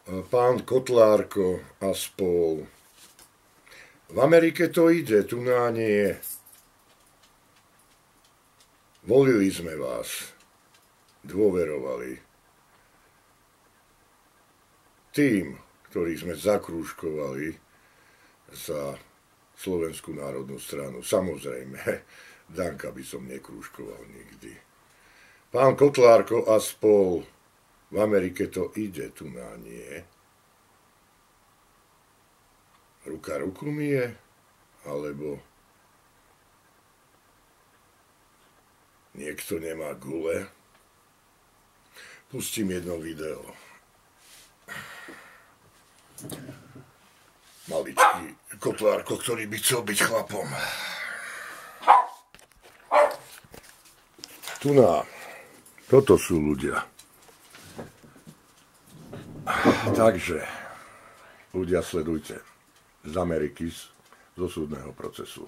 pán Kotlarko a spol. V Amerike to ide, tu na nie. Volili sme vás, dôverovali. Tým, ktorí sme zakrúžkovali za Slovenskú národnú stranu. Samozrejme, Danka by som nekrúžkoval nikdy. Pán Kotlarko a spol. V Amerike to ide, tu na nie. Ruka ruku myje, alebo niekto nemá gule. Pustím jedno video. Maličký Kotlarko, ktorý by chcel byť chlapom. Tu na. Toto sú ľudia. Takže, ľudia, sledujte. Z Ameriky, zo súdneho procesu.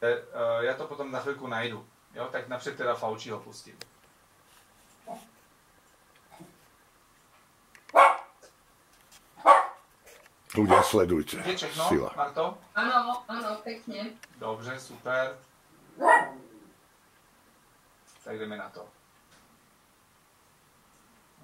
Ja to potom na chvíľku najdu. Jo? Tak napríklad teda Fauciho pustím. Ľudia, sledujte. Je všechno, Sila. Marto? Áno, áno, pekne. Dobře, super. Tak jdeme na to.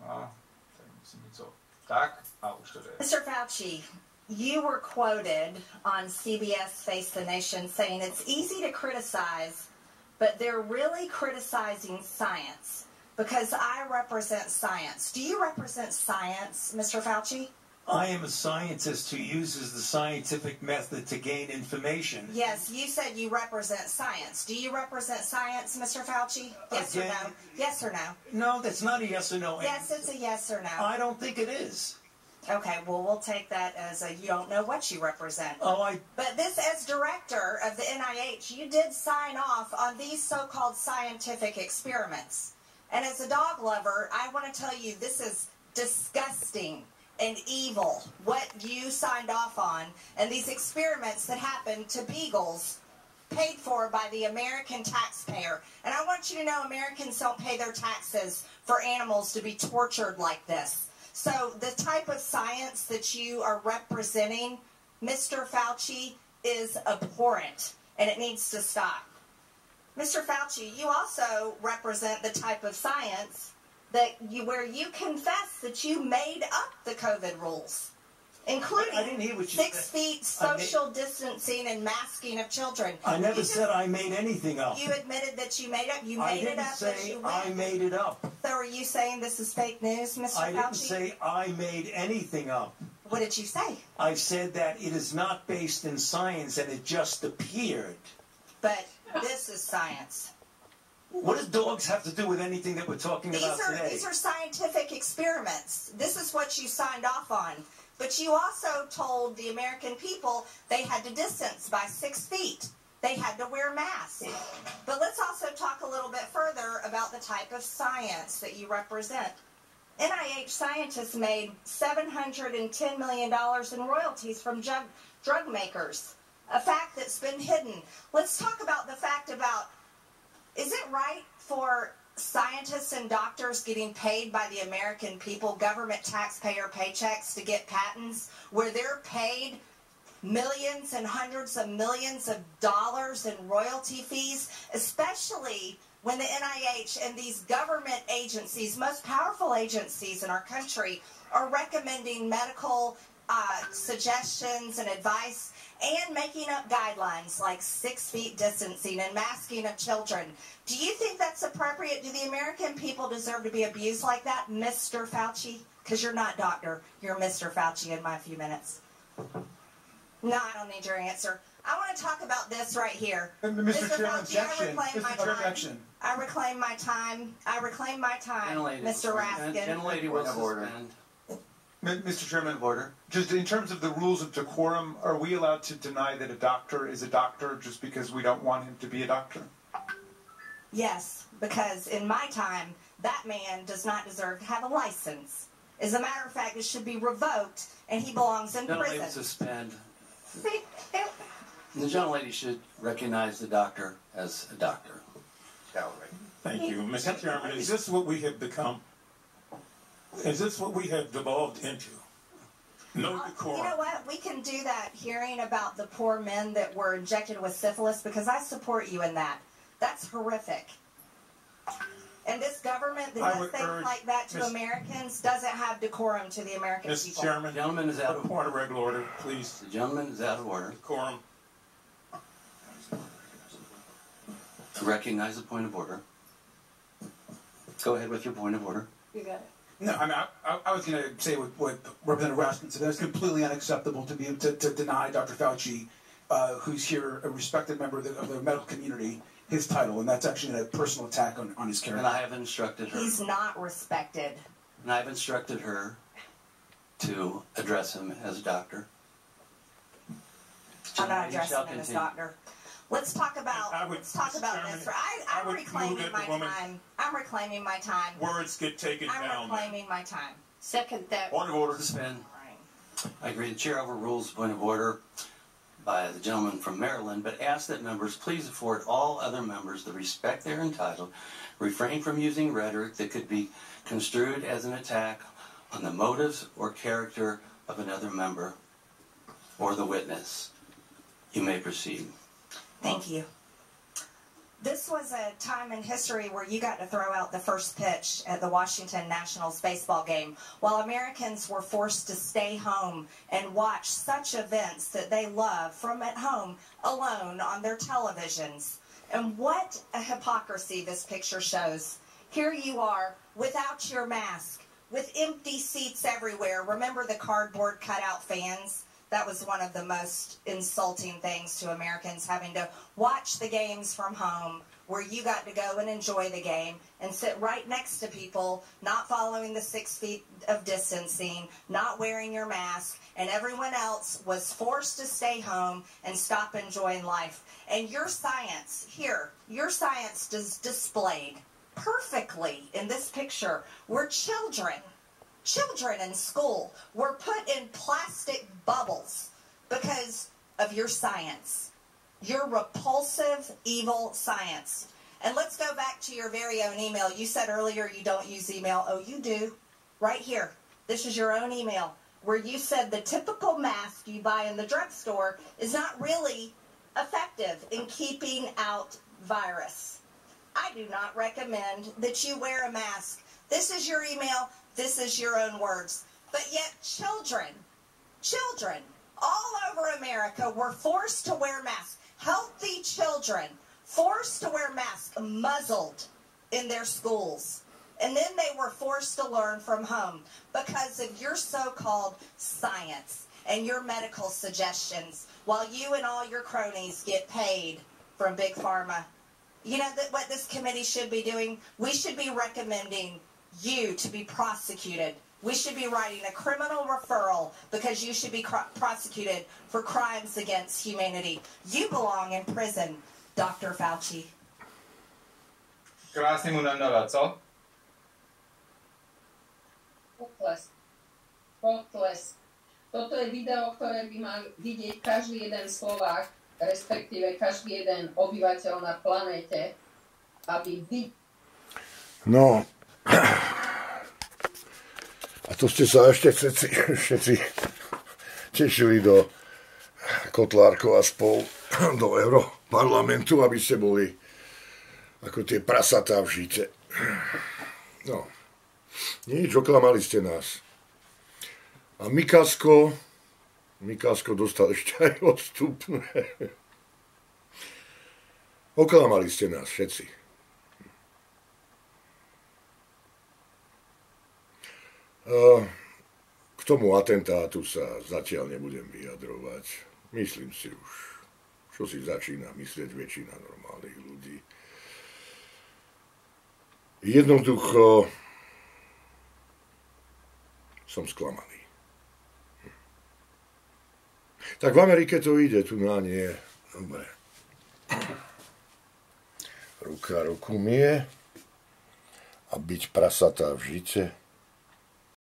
A, tak musím něco. Tak, a už to jde. Mr. Fauci, you were quoted on CBS Face the Nation saying it's easy to criticize, but they're really criticizing science because I represent science. Do you represent science, Mr. Fauci? I am a scientist who uses the scientific method to gain information. Yes, you said you represent science. Do you represent science, Mr. Fauci? Yes or no? Yes or no? No, that's not a yes or no. Yes, it's a yes or no. I don't think it is. Okay, well, we'll take that as a you don't know what you represent. But this, as director of the NIH, you did sign off on these so-called scientific experiments. And as a dog lover, I want to tell you this is disgusting and evil, what you signed off on, and these experiments that happened to beagles paid for by the American taxpayer. And I want you to know Americans don't pay their taxes for animals to be tortured like this. So the type of science that you are representing, Mr. Fauci, is abhorrent, and it needs to stop. Mr. Fauci, you also represent the type of science that where you confess that you made up the COVID rules, including 6 feet social distancing and masking of children. I never said I made anything up. You admitted that you made up. You made it up. I didn't say I made it up. So are you saying this is fake news, Mr. Fauci? I didn't say I made anything up. What did you say? I said that it is not based in science and it just appeared. But this is science. What does dogs have to do with anything that we're talking about today? These are scientific experiments. This is what you signed off on. But you also told the American people they had to distance by 6 feet. They had to wear masks. But let's also talk a little bit further about the type of science that you represent. NIH scientists made $710 million in royalties from drug makers, a fact that's been hidden. Let's talk about the fact about, is it right for scientists and doctors getting paid by the American people, government taxpayer paychecks, to get patents where they're paid millions and hundreds of millions of dollars in royalty fees, especially when the NIH and these government agencies, most powerful agencies in our country, are recommending medical suggestions and advice and making up guidelines like 6 feet distancing and masking of children. Do you think that's appropriate? Do the American people deserve to be abused like that, Mr. Fauci? Because you're not doctor. You're Mr. Fauci in my few minutes. No, I don't need your answer. I want to talk about this right here. Mr. Chairman, Fauci, objection. Mr. Objection. I reclaim my time. I reclaim my time, Mr. Raskin. Gentlelady will suspend. Mr. Chairman, of order. Just in terms of the rules of decorum, are we allowed to deny that a doctor is a doctor just because we don't want him to be a doctor? Yes, because in my time, that man does not deserve to have a license. As a matter of fact, it should be revoked, and he belongs in prison. Gentlelady will suspend. The gentlelady should recognize the doctor as a doctor. Thank you. Mr. Chairman, is this what we have become? Is this what we have devolved into? No decorum. You know what? We can do that hearing about the poor men that were injected with syphilis, because I support you in that. That's horrific. And this government that does things like that to Americans doesn't have decorum to the American Mr. people. Chairman, The gentleman is out of point of regular order, please. The gentleman is out of order. Decorum. To recognize the point of order. Go ahead with your point of order. You got it. No, I mean, I was going to say what Representative Raskin said. That's completely unacceptable to deny Dr. Fauci, who's here, a respected member of the medical community, his title, and that's actually a personal attack on his character. And I have instructed her. He's not respected. And I've instructed her to address him as a doctor. I'm not addressing him as doctor. Let's talk about this. I'm reclaiming my time. I'm reclaiming my time. Words get taken down. I'm reclaiming my time. Second that. Point of order. Suspend. I agree. The chair overrules the point of order by the gentleman from Maryland, but ask that members please afford all other members the respect they're entitled, refrain from using rhetoric that could be construed as an attack on the motives or character of another member or the witness. You may proceed. Thank you. This was a time in history where you got to throw out the first pitch at the Washington Nationals baseball game, while Americans were forced to stay home and watch such events that they love from at home alone on their televisions. And what a hypocrisy this picture shows. Here you are without your mask, with empty seats everywhere. Remember the cardboard cutout fans? That was one of the most insulting things to Americans, having to watch the games from home, where you got to go and enjoy the game and sit right next to people, not following the 6 feet of distancing, not wearing your mask, and everyone else was forced to stay home and stop enjoying life. And your science, here, your science is displayed perfectly in this picture, where children in school were put in plastic bubbles because of your science, your repulsive, evil science. And let's go back to your very own email. You said earlier you don't use email. Oh, you do. Right here. This is your own email, where you said the typical mask you buy in the drugstore is not really effective in keeping out virus. I do not recommend that you wear a mask. This is your email. This is your own words. But yet children all over America were forced to wear masks. Healthy children forced to wear masks, muzzled in their schools. And then they were forced to learn from home because of your so-called science and your medical suggestions, while you and all your cronies get paid from Big Pharma. You know what this committee should be doing? We should be recommending you to be prosecuted. We should be writing a criminal referral because you should be prosecuted for crimes against humanity. You belong in prison, Dr. Fauci. Krásne mu nandala, co? Potles. Toto je video, ktoré by mal vidieť každý jeden Slovák, respektíve každý jeden obyvateľ na planéte, aby No, a to ste sa ešte všetci tešili do Kotlarko a spol do Europarlamentu, aby ste boli ako tie prasatá v žite. No, nič, oklamali ste nás. A Mikasko dostal ešte aj odstupné. Oklamali ste nás všetci. K tomu atentátu sa zatiaľ nebudem vyjadrovať. Myslím si už, čo si začína myslieť väčšina normálnych ľudí. Jednoducho som sklamaný. Tak v Amerike to ide, tu na nie. Dobre. Ruka ruku mie a byť prasatá v žite